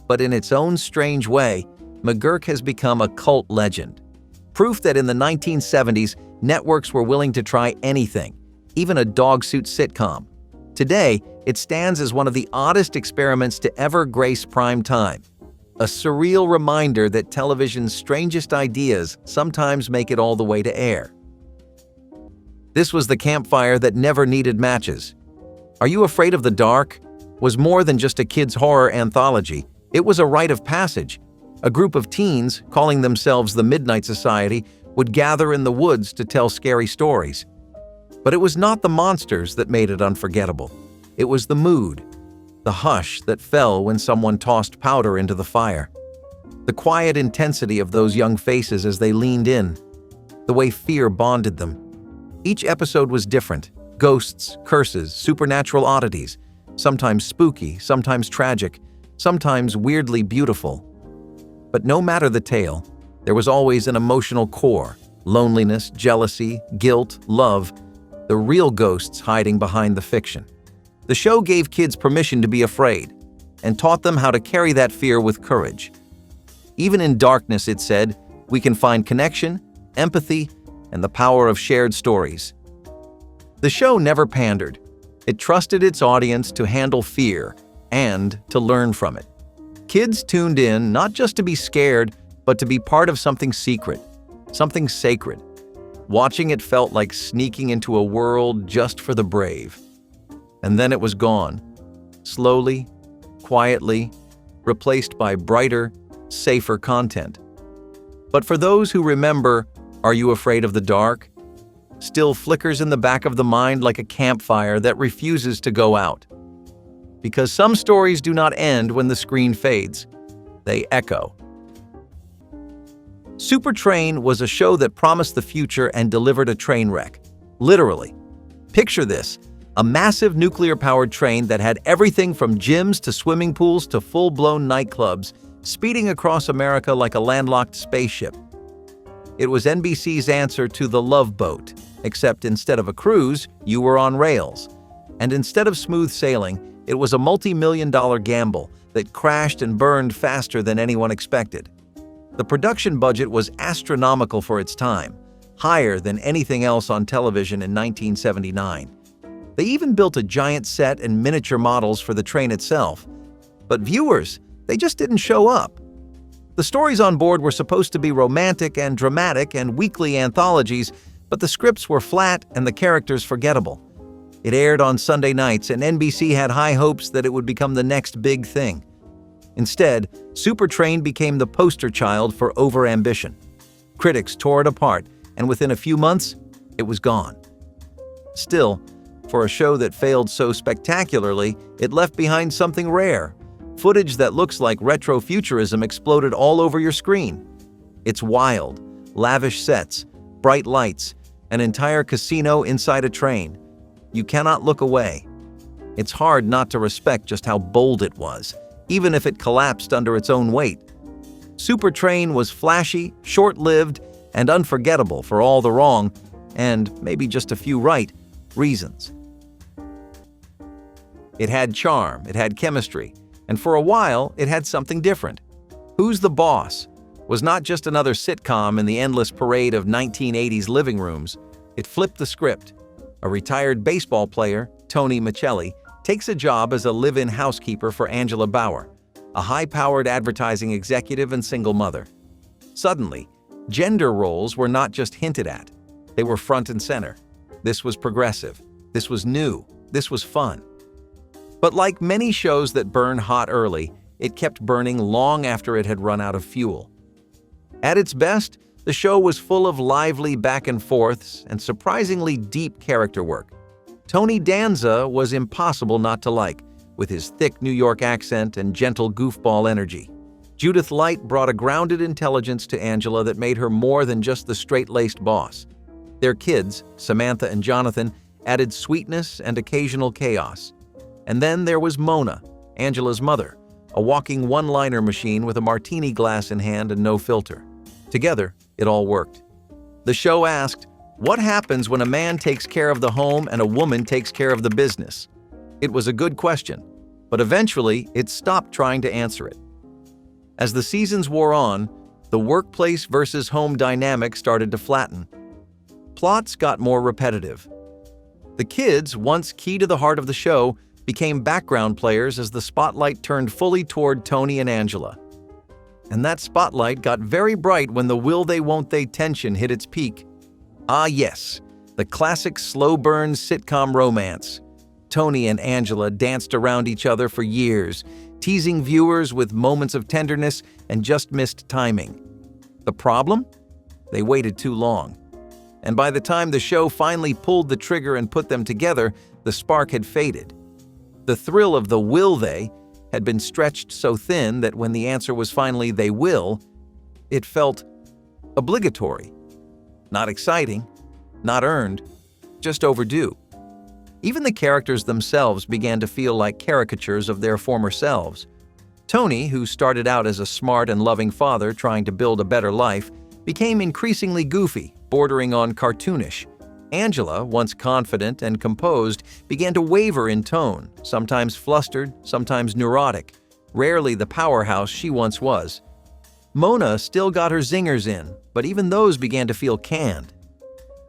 But in its own strange way, Mgherk has become a cult legend. Proof that in the 1970s, networks were willing to try anything, even a dog-suit sitcom. Today, it stands as one of the oddest experiments to ever grace prime time. A surreal reminder that television's strangest ideas sometimes make it all the way to air. This was the campfire that never needed matches. Are You Afraid of the Dark? Was more than just a kids' horror anthology. It was a rite of passage. A group of teens, calling themselves the Midnight Society, would gather in the woods to tell scary stories. But it was not the monsters that made it unforgettable. It was the mood, the hush that fell when someone tossed powder into the fire. The quiet intensity of those young faces as they leaned in. The way fear bonded them. Each episode was different. Ghosts, curses, supernatural oddities. Sometimes spooky, sometimes tragic, sometimes weirdly beautiful. But no matter the tale, there was always an emotional core. Loneliness, jealousy, guilt, love. The real ghosts hiding behind the fiction. The show gave kids permission to be afraid and taught them how to carry that fear with courage. Even in darkness, it said, we can find connection, empathy, and the power of shared stories. The show never pandered. It trusted its audience to handle fear and to learn from it. Kids tuned in not just to be scared, but to be part of something secret, something sacred. Watching it felt like sneaking into a world just for the brave. And then it was gone, slowly, quietly, replaced by brighter, safer content. But for those who remember, Are You Afraid of the Dark? Still flickers in the back of the mind like a campfire that refuses to go out. Because some stories do not end when the screen fades. they echo. Super Train was a show that promised the future and delivered a train wreck. Literally. Picture this, a massive nuclear-powered train that had everything from gyms to swimming pools to full-blown nightclubs, speeding across America like a landlocked spaceship. It was NBC's answer to The Love Boat, except instead of a cruise, you were on rails. And instead of smooth sailing, it was a multi-million-dollar gamble that crashed and burned faster than anyone expected. The production budget was astronomical for its time, higher than anything else on television in 1979. They even built a giant set and miniature models for the train itself. But viewers, they just didn't show up. The stories on board were supposed to be romantic and dramatic and weekly anthologies, but the scripts were flat and the characters forgettable. It aired on Sunday nights, and NBC had high hopes that it would become the next big thing. Instead, Super Train became the poster child for overambition. Critics tore it apart, and within a few months, it was gone. Still, for a show that failed so spectacularly, it left behind something rare. Footage that looks like retrofuturism exploded all over your screen. It's wild, lavish sets, bright lights, an entire casino inside a train. You cannot look away. It's hard not to respect just how bold it was, even if it collapsed under its own weight. Super Train was flashy, short-lived, and unforgettable for all the wrong, and maybe just a few right, reasons. It had charm, it had chemistry, and for a while, it had something different. Who's the Boss was not just another sitcom in the endless parade of 1980s living rooms. It flipped the script. A retired baseball player, Tony Michelli, takes a job as a live-in housekeeper for Angela Bauer, a high-powered advertising executive and single mother. Suddenly, gender roles were not just hinted at. They were front and center. This was progressive. This was new. This was fun. But like many shows that burn hot early, it kept burning long after it had run out of fuel. At its best, the show was full of lively back and forths and surprisingly deep character work. Tony Danza was impossible not to like, with his thick New York accent and gentle goofball energy. Judith Light brought a grounded intelligence to Angela that made her more than just the straight-laced boss. Their kids, Samantha and Jonathan, added sweetness and occasional chaos. And then there was Mona, Angela's mother, a walking one-liner machine with a martini glass in hand and no filter. Together, it all worked. The show asked, what happens when a man takes care of the home and a woman takes care of the business? It was a good question, but eventually it stopped trying to answer it. As the seasons wore on, the workplace versus home dynamic started to flatten. Plots got more repetitive. The kids, once key to the heart of the show, became background players as the spotlight turned fully toward Tony and Angela. And that spotlight got very bright when the will they won't they tension hit its peak. Ah yes, the classic slow burn sitcom romance. Tony and Angela danced around each other for years, teasing viewers with moments of tenderness and just missed timing. The problem? They waited too long. And by the time the show finally pulled the trigger and put them together, the spark had faded. The thrill of the will they had been stretched so thin that when the answer was finally they will, it felt obligatory. Not exciting, not earned, just overdue. Even the characters themselves began to feel like caricatures of their former selves. Tony, who started out as a smart and loving father trying to build a better life, became increasingly goofy, bordering on cartoonish. Angela, once confident and composed, began to waver in tone, sometimes flustered, sometimes neurotic, rarely the powerhouse she once was. Mona still got her zingers in, but even those began to feel canned.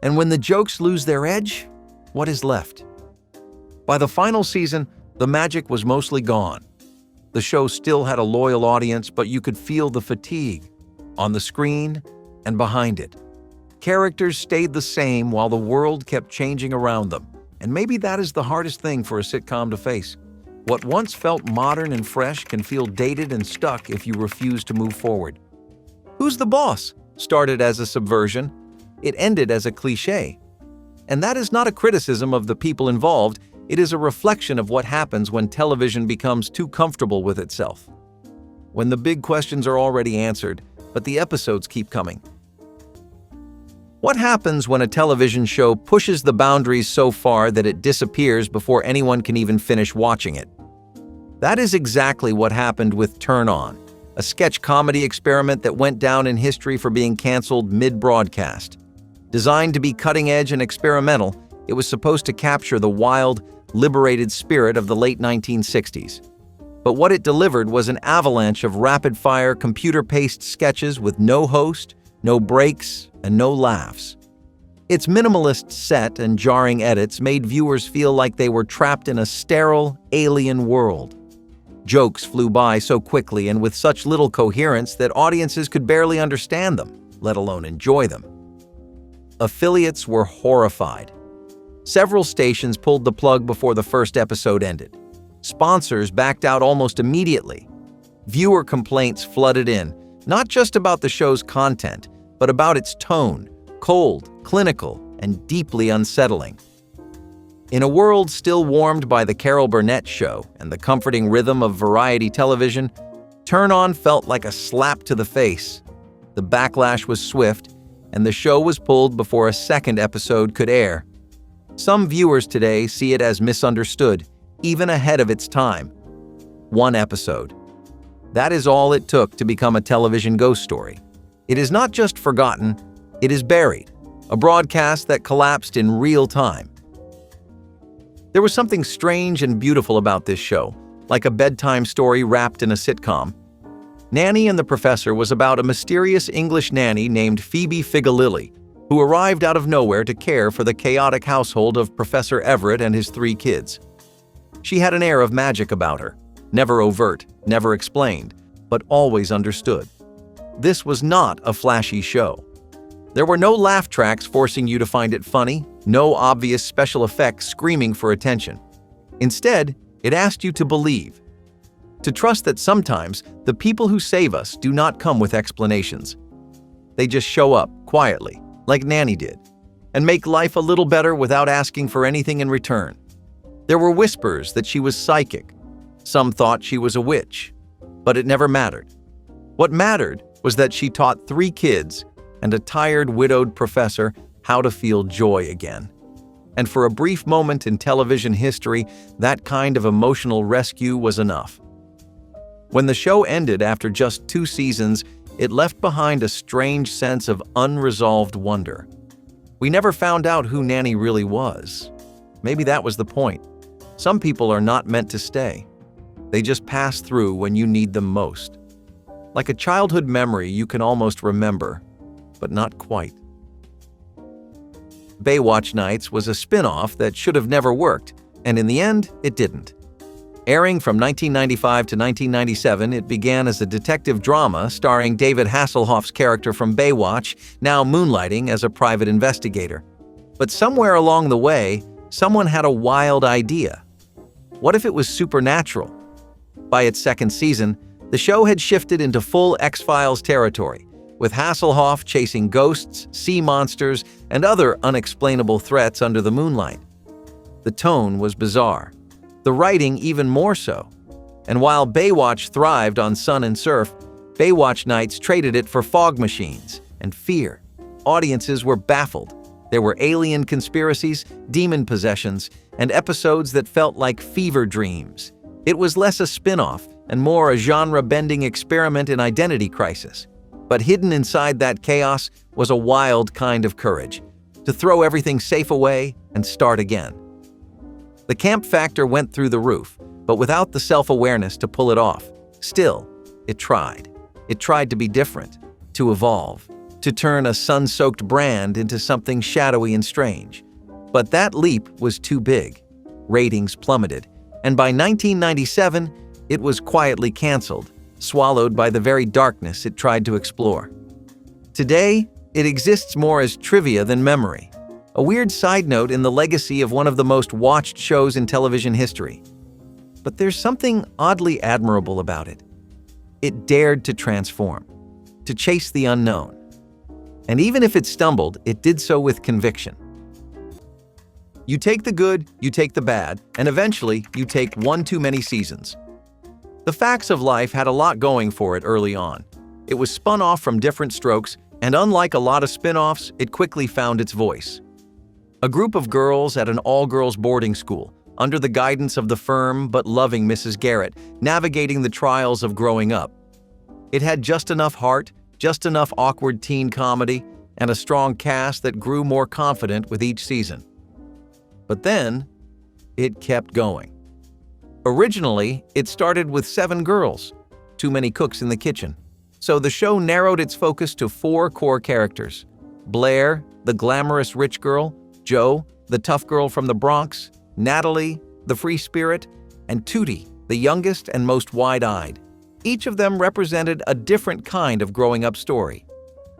And when the jokes lose their edge, what is left? By the final season, the magic was mostly gone. The show still had a loyal audience, but you could feel the fatigue on the screen and behind it. Characters stayed the same while the world kept changing around them, and maybe that is the hardest thing for a sitcom to face. What once felt modern and fresh can feel dated and stuck if you refuse to move forward. Who's the Boss started as a subversion. It ended as a cliché. And that is not a criticism of the people involved, it is a reflection of what happens when television becomes too comfortable with itself. when the big questions are already answered, but the episodes keep coming. What happens when a television show pushes the boundaries so far that it disappears before anyone can even finish watching it? That is exactly what happened with Turnon, a sketch comedy experiment that went down in history for being canceled mid-broadcast. Designed to be cutting-edge and experimental, it was supposed to capture the wild, liberated spirit of the late 1960s. But what it delivered was an avalanche of rapid-fire, computer-paced sketches with no host, no breaks, and no laughs. Its minimalist set and jarring edits made viewers feel like they were trapped in a sterile, alien world. Jokes flew by so quickly and with such little coherence that audiences could barely understand them, let alone enjoy them. Affiliates were horrified. Several stations pulled the plug before the first episode ended. Sponsors backed out almost immediately. Viewer complaints flooded in, not just about the show's content, but about its tone, cold, clinical, and deeply unsettling. In a world still warmed by the Carol Burnett show and the comforting rhythm of variety television, Turnon felt like a slap to the face. The backlash was swift, and the show was pulled before a second episode could air. Some viewers today see it as misunderstood, even ahead of its time. One episode. That is all it took to become a television ghost story. It is not just forgotten, it is buried, a broadcast that collapsed in real time. There was something strange and beautiful about this show, like a bedtime story wrapped in a sitcom. Nanny and the Professor was about a mysterious English nanny named Phoebe Figolilli, who arrived out of nowhere to care for the chaotic household of Professor Everett and his 3 kids. She had an air of magic about her, never overt, never explained, but always understood. This was not a flashy show. There were no laugh tracks forcing you to find it funny, no obvious special effects screaming for attention. Instead, it asked you to believe, to trust that sometimes the people who save us do not come with explanations. They just show up quietly, like Nanny did, and make life a little better without asking for anything in return. There were whispers that she was psychic. Some thought she was a witch, but it never mattered. What mattered was that she taught 3 kids and a tired, widowed professor how to feel joy again. And for a brief moment in television history, that kind of emotional rescue was enough. When the show ended after just 2 seasons, it left behind a strange sense of unresolved wonder. We never found out who Nanny really was. Maybe that was the point. Some people are not meant to stay. They just pass through when you need them most. Like a childhood memory you can almost remember, but not quite. Baywatch Nights was a spin-off that should have never worked, and in the end, it didn't. Airing from 1995 to 1997, it began as a detective drama starring David Hasselhoff's character from Baywatch, now moonlighting as a private investigator. But somewhere along the way, someone had a wild idea. What if it was supernatural? By its second season, the show had shifted into full X-Files territory, with Hasselhoff chasing ghosts, sea monsters, and other unexplainable threats under the moonlight. The tone was bizarre. The writing even more so. And while Baywatch thrived on sun and surf, Baywatch Nights traded it for fog machines and fear. Audiences were baffled. There were alien conspiracies, demon possessions, and episodes that felt like fever dreams. It was less a spin-off and more a genre-bending experiment in identity crisis. But hidden inside that chaos was a wild kind of courage, to throw everything safe away and start again. The camp factor went through the roof, but without the self-awareness to pull it off. Still, it tried. It tried to be different, to evolve, to turn a sun-soaked brand into something shadowy and strange. But that leap was too big. Ratings plummeted, and by 1997, it was quietly canceled, swallowed by the very darkness it tried to explore. Today, it exists more as trivia than memory, a weird side note in the legacy of one of the most watched shows in television history. But there's something oddly admirable about it. It dared to transform, to chase the unknown. And even if it stumbled, it did so with conviction. You take the good, you take the bad, and eventually you take one too many seasons. The Facts of Life had a lot going for it early on. It was spun off from different strokes, and unlike a lot of spin-offs, it quickly found its voice. A group of girls at an all-girls boarding school, under the guidance of the firm but loving Mrs. Garrett, navigating the trials of growing up. It had just enough heart, just enough awkward teen comedy, and a strong cast that grew more confident with each season. But then, it kept going. Originally, it started with 7 girls, too many cooks in the kitchen. So the show narrowed its focus to 4 core characters: Blair, the glamorous rich girl; Jo, the tough girl from the Bronx; Natalie, the free spirit; and Tootie, the youngest and most wide-eyed. Each of them represented a different kind of growing up story.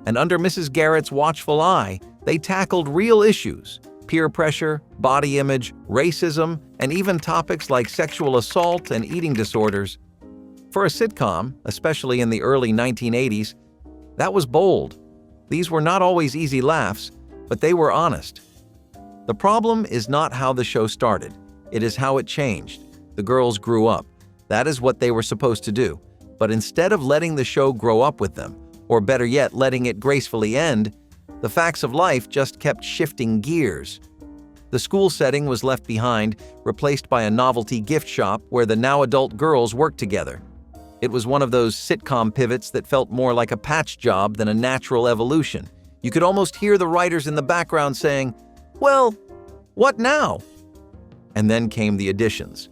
And under Mrs. Garrett's watchful eye, they tackled real issues: peer pressure, body image, racism, and even topics like sexual assault and eating disorders. For a sitcom, especially in the early 1980s, that was bold. These were not always easy laughs, but they were honest. The problem is not how the show started. It is how it changed. The girls grew up. That is what they were supposed to do. But instead of letting the show grow up with them, or better yet, letting it gracefully end, the Facts of Life just kept shifting gears. The school setting was left behind, replaced by a novelty gift shop where the now-adult girls worked together. It was one of those sitcom pivots that felt more like a patch job than a natural evolution. You could almost hear the writers in the background saying, "Well, what now?" And then came the additions.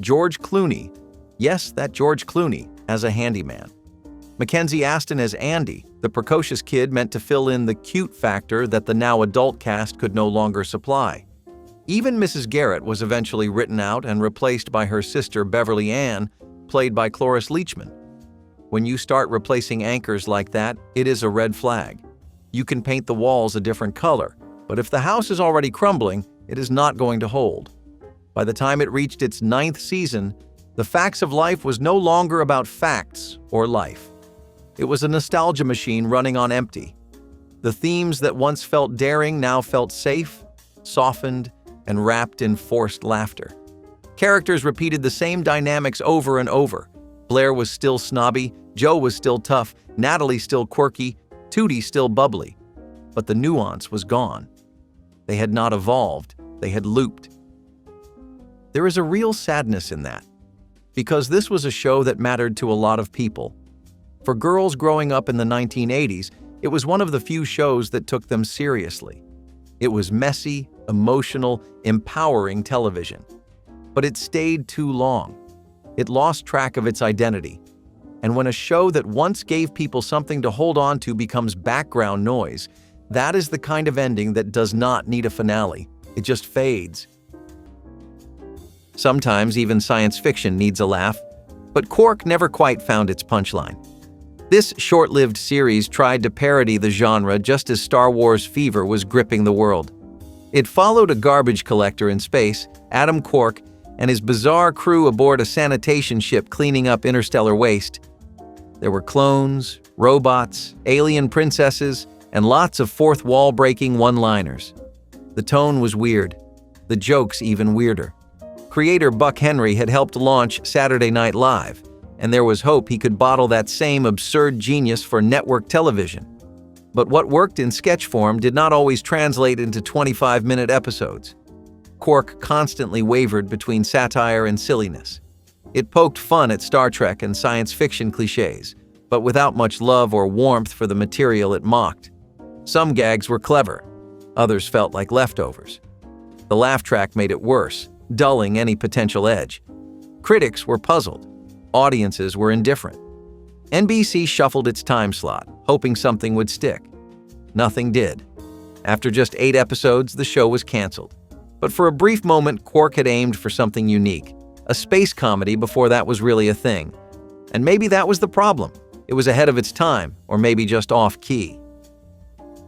George Clooney, yes, that George Clooney, as a handyman. Mackenzie Aston as Andy, the precocious kid meant to fill in the cute factor that the now-adult cast could no longer supply. Even Mrs. Garrett was eventually written out and replaced by her sister Beverly Ann, played by Cloris Leachman. When you start replacing anchors like that, it is a red flag. You can paint the walls a different color, but if the house is already crumbling, it is not going to hold. By the time it reached its 9th season, The Facts of Life was no longer about facts or life. It was a nostalgia machine running on empty. The themes that once felt daring now felt safe, softened, and wrapped in forced laughter. Characters repeated the same dynamics over and over. Blair was still snobby, Jo was still tough, Natalie still quirky, Tootie still bubbly. But the nuance was gone. They had not evolved, they had looped. There is a real sadness in that, because this was a show that mattered to a lot of people. For girls growing up in the 1980s, it was one of the few shows that took them seriously. It was messy, emotional, empowering television. But it stayed too long. It lost track of its identity. And when a show that once gave people something to hold on to becomes background noise, that is the kind of ending that does not need a finale. It just fades. Sometimes even science fiction needs a laugh, but Quark never quite found its punchline. This short-lived series tried to parody the genre just as Star Wars fever was gripping the world. It followed a garbage collector in space, Adam Quark, and his bizarre crew aboard a sanitation ship cleaning up interstellar waste. There were clones, robots, alien princesses, and lots of fourth-wall-breaking one-liners. The tone was weird, the jokes even weirder. Creator Buck Henry had helped launch Saturday Night Live, and there was hope he could bottle that same absurd genius for network television. But what worked in sketch form did not always translate into 25-minute episodes. Quark constantly wavered between satire and silliness. It poked fun at Star Trek and science fiction cliches, but without much love or warmth for the material it mocked. Some gags were clever, others felt like leftovers. The laugh track made it worse, dulling any potential edge. Critics were puzzled. Audiences were indifferent. NBC shuffled its time slot, hoping something would stick. Nothing did. After just 8 episodes, the show was canceled. But for a brief moment, Quark had aimed for something unique, a space comedy before that was really a thing. And maybe that was the problem. It was ahead of its time, or maybe just off-key.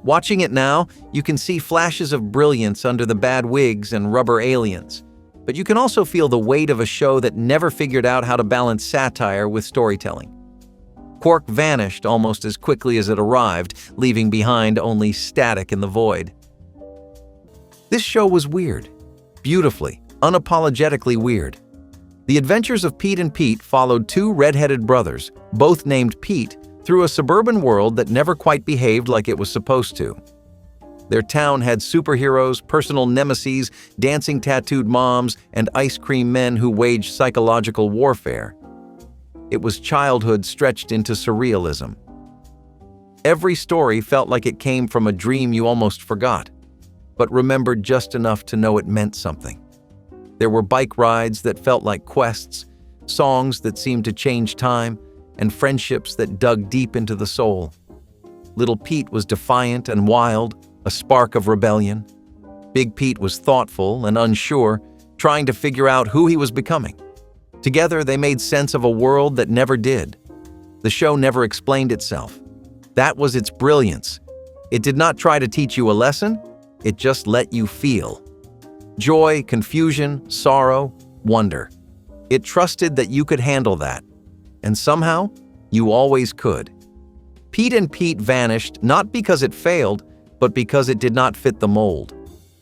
Watching it now, you can see flashes of brilliance under the bad wigs and rubber aliens. But you can also feel the weight of a show that never figured out how to balance satire with storytelling. Quark vanished almost as quickly as it arrived, leaving behind only static in the void. This show was weird. Beautifully, unapologetically weird. The Adventures of Pete and Pete followed two red-headed brothers, both named Pete, through a suburban world that never quite behaved like it was supposed to. Their town had superheroes, personal nemeses, dancing tattooed moms, and ice cream men who waged psychological warfare. It was childhood stretched into surrealism. Every story felt like it came from a dream you almost forgot, but remembered just enough to know it meant something. There were bike rides that felt like quests, songs that seemed to change time, and friendships that dug deep into the soul. Little Pete was defiant and wild, a spark of rebellion. Big Pete was thoughtful and unsure, trying to figure out who he was becoming. Together, they made sense of a world that never did. The show never explained itself. That was its brilliance. It did not try to teach you a lesson, it just let you feel. Joy, confusion, sorrow, wonder. It trusted that you could handle that. And somehow, you always could. Pete and Pete vanished not because it failed, but because it did not fit the mold.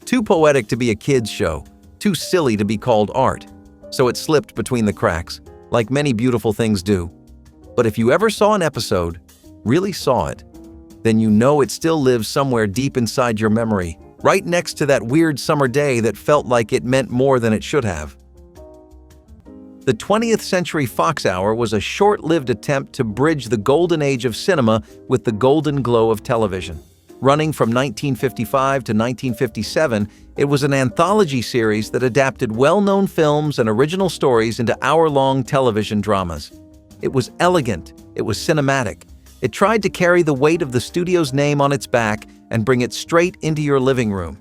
Too poetic to be a kid's show, too silly to be called art. So it slipped between the cracks, like many beautiful things do. But if you ever saw an episode, really saw it, then you know it still lives somewhere deep inside your memory, right next to that weird summer day that felt like it meant more than it should have. The 20th Century Fox Hour was a short-lived attempt to bridge the golden age of cinema with the golden glow of television. Running from 1955 to 1957, it was an anthology series that adapted well-known films and original stories into hour-long television dramas. It was elegant, it was cinematic. It tried to carry the weight of the studio's name on its back and bring it straight into your living room.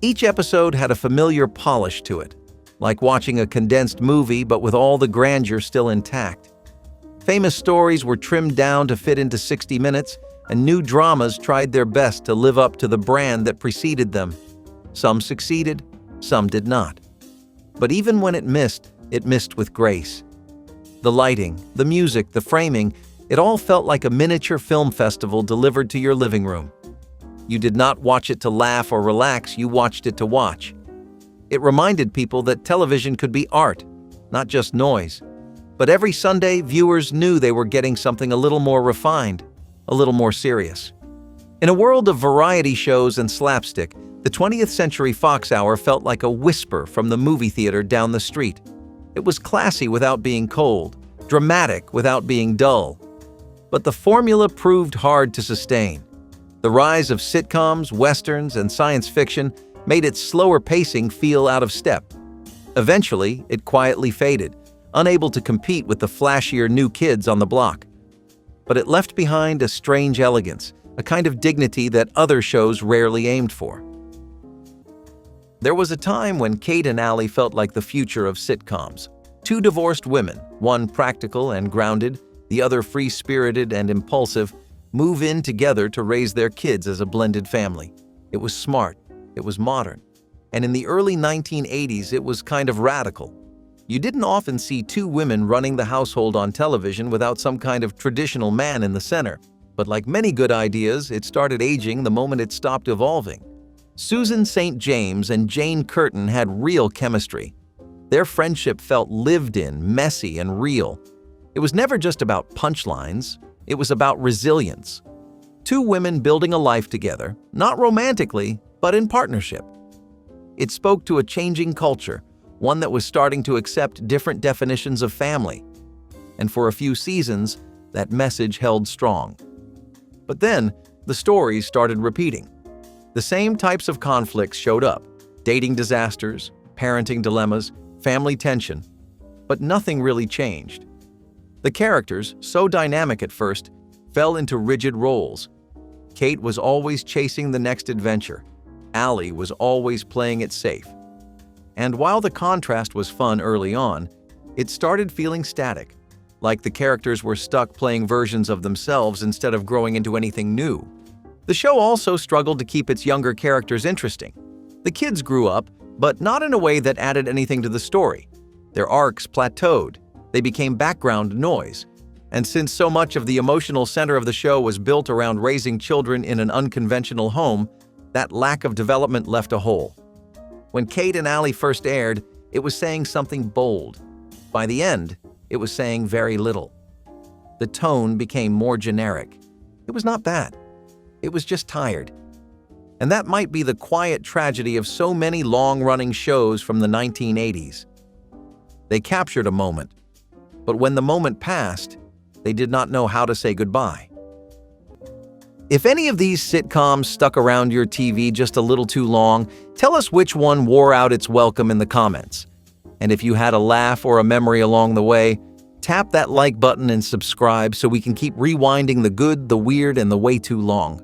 Each episode had a familiar polish to it, like watching a condensed movie but with all the grandeur still intact. Famous stories were trimmed down to fit into 60 minutes, and new dramas tried their best to live up to the brand that preceded them. Some succeeded, some did not. But even when it missed with grace. The lighting, the music, the framing, it all felt like a miniature film festival delivered to your living room. You did not watch it to laugh or relax, you watched it to watch. It reminded people that television could be art, not just noise. But every Sunday, viewers knew they were getting something a little more refined, a little more serious. In a world of variety shows and slapstick, the 20th Century Fox Hour felt like a whisper from the movie theater down the street. It was classy without being cold, dramatic without being dull. But the formula proved hard to sustain. The rise of sitcoms, westerns, and science fiction made its slower pacing feel out of step. Eventually, it quietly faded, unable to compete with the flashier new kids on the block. But it left behind a strange elegance, a kind of dignity that other shows rarely aimed for. There was a time when Kate and Allie felt like the future of sitcoms. Two divorced women, one practical and grounded, the other free-spirited and impulsive, move in together to raise their kids as a blended family. It was smart, it was modern, and in the early 1980s it was kind of radical. You didn't often see two women running the household on television without some kind of traditional man in the center. But like many good ideas, it started aging the moment it stopped evolving. Susan St. James and Jane Curtin had real chemistry. Their friendship felt lived in, messy, and real. It was never just about punchlines, it was about resilience. Two women building a life together, not romantically, but in partnership. It spoke to a changing culture, one that was starting to accept different definitions of family. And for a few seasons, that message held strong. But then, the stories started repeating. The same types of conflicts showed up: dating disasters, parenting dilemmas, family tension. But nothing really changed. The characters, so dynamic at first, fell into rigid roles. Kate was always chasing the next adventure. Allie was always playing it safe. And while the contrast was fun early on, it started feeling static, like the characters were stuck playing versions of themselves instead of growing into anything new. The show also struggled to keep its younger characters interesting. The kids grew up, but not in a way that added anything to the story. Their arcs plateaued. They became background noise. And since so much of the emotional center of the show was built around raising children in an unconventional home, that lack of development left a hole. When Kate and Allie first aired, it was saying something bold. By the end, it was saying very little. The tone became more generic. It was not bad. It was just tired. And that might be the quiet tragedy of so many long-running shows from the 1980s. They captured a moment, but when the moment passed, they did not know how to say goodbye. If any of these sitcoms stuck around your TV just a little too long, tell us which one wore out its welcome in the comments. And if you had a laugh or a memory along the way, tap that like button and subscribe so we can keep rewinding the good, the weird, and the way too long.